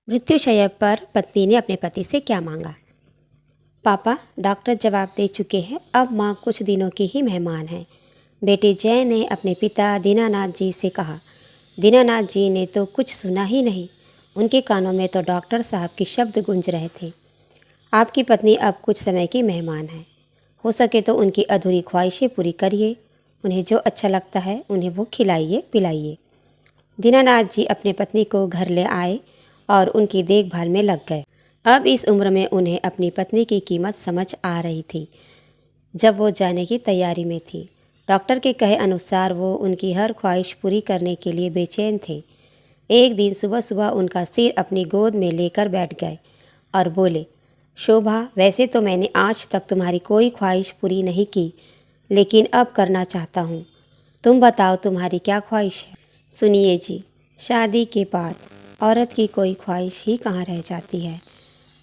मृत्युशैया पर पत्नी ने अपने पति से क्या मांगा। पापा, डॉक्टर जवाब दे चुके हैं, अब माँ कुछ दिनों की ही मेहमान है। बेटी जय ने अपने पिता दीनानाथ जी से कहा। दीनानाथ जी ने तो कुछ सुना ही नहीं। उनके कानों में तो डॉक्टर साहब के शब्द गूंज रहे थे। आपकी पत्नी अब कुछ समय की मेहमान है। हो सके तो उनकी अधूरी ख्वाहिशें पूरी करिए। उन्हें जो अच्छा लगता है उन्हें वो खिलाइए पिलाइए। दीनानाथ जी अपनी पत्नी को घर ले आए और उनकी देखभाल में लग गए। अब इस उम्र में उन्हें अपनी पत्नी की कीमत समझ आ रही थी। जब वो जाने की तैयारी में थी, डॉक्टर के कहे अनुसार वो उनकी हर ख्वाहिश पूरी करने के लिए बेचैन थे। एक दिन सुबह सुबह उनका सिर अपनी गोद में लेकर बैठ गए और बोले, शोभा, वैसे तो मैंने आज तक तुम्हारी कोई ख्वाहिश पूरी नहीं की, लेकिन अब करना चाहता हूँ। तुम बताओ, तुम्हारी क्या ख्वाहिश है? सुनिए जी, शादी के बाद औरत की कोई ख्वाहिश ही कहाँ रह जाती है,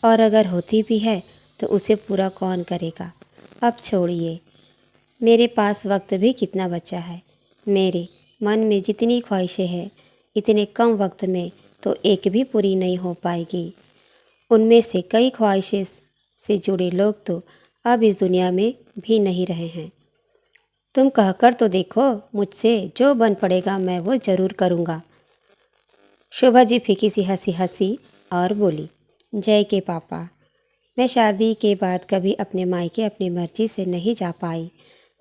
और अगर होती भी है तो उसे पूरा कौन करेगा। अब छोड़िए, मेरे पास वक्त भी कितना बचा है। मेरे मन में जितनी ख्वाहिशें हैं, इतने कम वक्त में तो एक भी पूरी नहीं हो पाएगी। उनमें से कई ख्वाहिशें से जुड़े लोग तो अब इस दुनिया में भी नहीं रहे हैं। तुम कहकर तो देखो, मुझसे जो बन पड़ेगा मैं वो ज़रूर करूँगा। शोभा जी फीकी सी हंसी हंसी और बोली, जय के पापा, मैं शादी के बाद कभी अपने मायके अपनी मर्जी से नहीं जा पाई।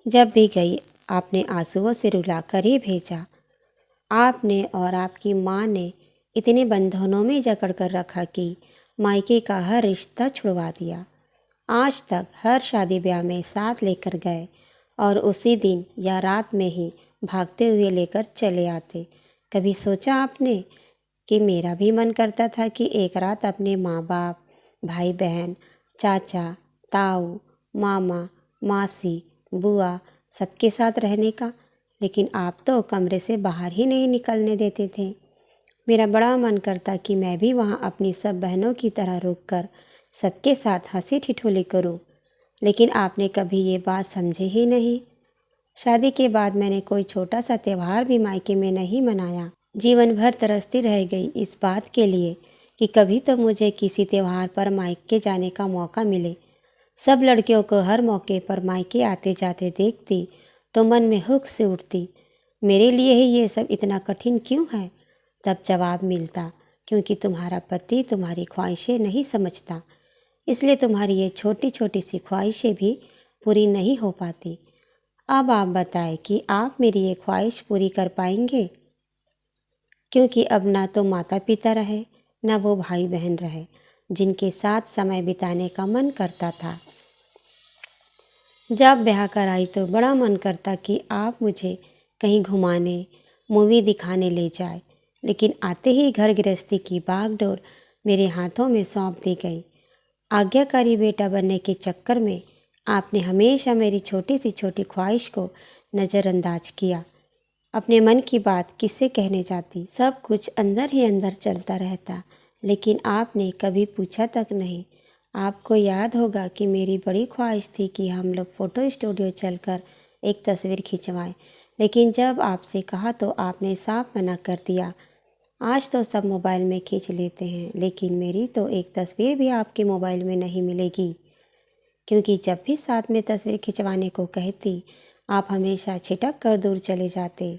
जब भी गई आपने आंसुओं से रुला कर ही भेजा। आपने और आपकी माँ ने इतने बंधनों में जकड़ कर रखा कि मायके का हर रिश्ता छुड़वा दिया। आज तक हर शादी ब्याह में साथ लेकर गए और उसी दिन या रात में ही भागते हुए लेकर चले आते। कभी सोचा आपने कि मेरा भी मन करता था कि एक रात अपने माँ बाप, भाई बहन, चाचा, ताऊ, मामा, मासी, बुआ सबके साथ रहने का, लेकिन आप तो कमरे से बाहर ही नहीं निकलने देते थे। मेरा बड़ा मन करता कि मैं भी वहाँ अपनी सब बहनों की तरह रुककर सबके साथ हंसी ठिठोली करूं, लेकिन आपने कभी ये बात समझे ही नहीं। शादी के बाद मैंने कोई छोटा सा त्यौहार भी मायके में नहीं मनाया। जीवन भर तरसती रह गई इस बात के लिए कि कभी तो मुझे किसी त्यौहार पर मायके जाने का मौका मिले। सब लड़कियों को हर मौके पर मायके आते जाते देखती तो मन में हुक से उठती, मेरे लिए ही ये सब इतना कठिन क्यों है? तब जवाब मिलता, क्योंकि तुम्हारा पति तुम्हारी ख्वाहिशें नहीं समझता, इसलिए तुम्हारी ये छोटी छोटी सी ख्वाहिशें भी पूरी नहीं हो पाती। अब आप बताएं कि आप मेरी ये ख्वाहिश पूरी कर पाएंगे? क्योंकि अब ना तो माता पिता रहे, ना वो भाई बहन रहे जिनके साथ समय बिताने का मन करता था। जब ब्याह कर आई तो बड़ा मन करता कि आप मुझे कहीं घुमाने, मूवी दिखाने ले जाए, लेकिन आते ही घर गृहस्थी की बागडोर मेरे हाथों में सौंप दी गई। आज्ञाकारी बेटा बनने के चक्कर में आपने हमेशा मेरी छोटी सी छोटी ख्वाहिश को नज़रअंदाज किया। अपने मन की बात किससे कहने जाती, सब कुछ अंदर ही अंदर चलता रहता, लेकिन आपने कभी पूछा तक नहीं। आपको याद होगा कि मेरी बड़ी ख्वाहिश थी कि हम लोग फ़ोटो स्टूडियो चलकर एक तस्वीर खिंचवाएं, लेकिन जब आपसे कहा तो आपने साफ मना कर दिया। आज तो सब मोबाइल में खींच लेते हैं, लेकिन मेरी तो एक तस्वीर भी आपके मोबाइल में नहीं मिलेगी, क्योंकि जब भी साथ में तस्वीर खिंचवाने को कहती, आप हमेशा छिटक कर दूर चले जाते।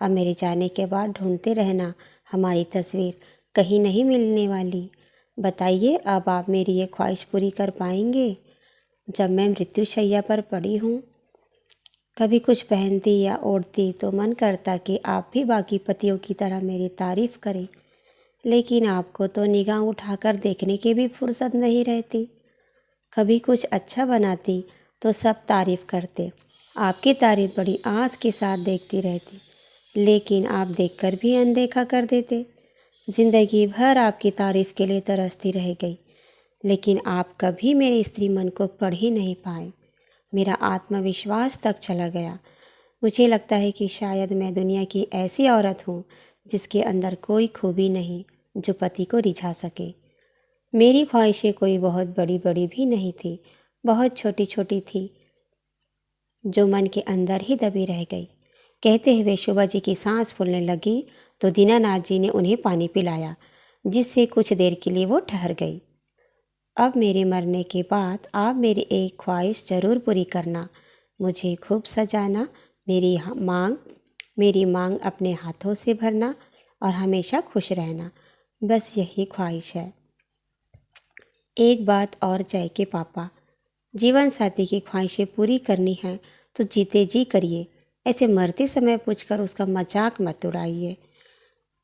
अब मेरे जाने के बाद ढूंढते रहना हमारी तस्वीर कहीं नहीं मिलने वाली। बताइए, अब आप मेरी ये ख्वाहिश पूरी कर पाएंगे? जब मैं मृत्युशैया पर पड़ी हूँ, कभी कुछ पहनती या ओढ़ती तो मन करता कि आप भी बाकी पतियों की तरह मेरी तारीफ़ करें, लेकिन आपको तो निगाह उठाकर देखने की भी फुर्सत नहीं रहती। कभी कुछ अच्छा बनाती तो सब तारीफ़ करते, आपकी तारीफ़ बड़ी आस के साथ देखती रहती, लेकिन आप देखकर भी अनदेखा कर देते। ज़िंदगी भर आपकी तारीफ़ के लिए तरसती रह गई, लेकिन आप कभी मेरे स्त्री मन को पढ़ ही नहीं पाए। मेरा आत्मविश्वास तक चला गया। मुझे लगता है कि शायद मैं दुनिया की ऐसी औरत हूँ जिसके अंदर कोई खूबी नहीं जो पति को रिझा सके। मेरी ख्वाहिशें कोई बहुत बड़ी बड़ी भी नहीं थी, बहुत छोटी छोटी थी, जो मन के अंदर ही दबी रह गई। कहते हुए शोभा जी की सांस फूलने लगी तो दीनानाथ जी ने उन्हें पानी पिलाया। जिससे कुछ देर के लिए वो ठहर गई। अब मेरे मरने के बाद आप मेरी एक ख्वाहिश ज़रूर पूरी करना, मुझे खूब सजाना, मेरी मांग अपने हाथों से भरना और हमेशा खुश रहना, बस यही ख्वाहिश है। एक बात और जय के पापा, जीवन साथी की ख्वाहिशें पूरी करनी है तो जीते जी करिए, ऐसे मरते समय पूछकर उसका मजाक मत उड़ाइए।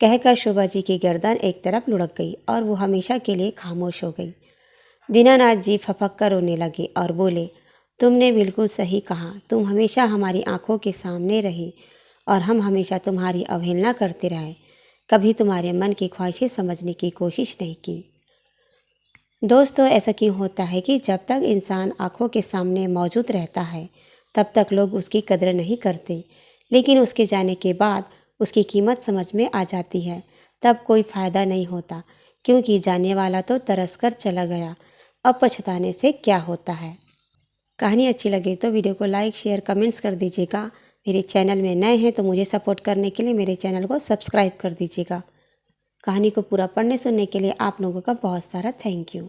कहकर शोभा जी की गर्दन एक तरफ लुढ़क गई और वो हमेशा के लिए खामोश हो गई। दीनानाथ जी फपक कर रोने लगे और बोले, तुमने बिल्कुल सही कहा, तुम हमेशा हमारी आंखों के सामने रही और हम हमेशा तुम्हारी अवहेलना करते रहे, कभी तुम्हारे मन की ख्वाहिशें समझने की कोशिश नहीं की। दोस्तों, ऐसा क्यों होता है कि जब तक इंसान आंखों के सामने मौजूद रहता है तब तक लोग उसकी कदर नहीं करते, लेकिन उसके जाने के बाद उसकी कीमत समझ में आ जाती है, तब कोई फ़ायदा नहीं होता, क्योंकि जाने वाला तो तरस कर चला गया, अब पछताने से क्या होता है। कहानी अच्छी लगे तो वीडियो को लाइक शेयर कमेंट्स कर दीजिएगा। मेरे चैनल में नए हैं तो मुझे सपोर्ट करने के लिए मेरे चैनल को सब्सक्राइब कर दीजिएगा। कहानी को पूरा पढ़ने सुनने के लिए आप लोगों का बहुत सारा थैंक यू।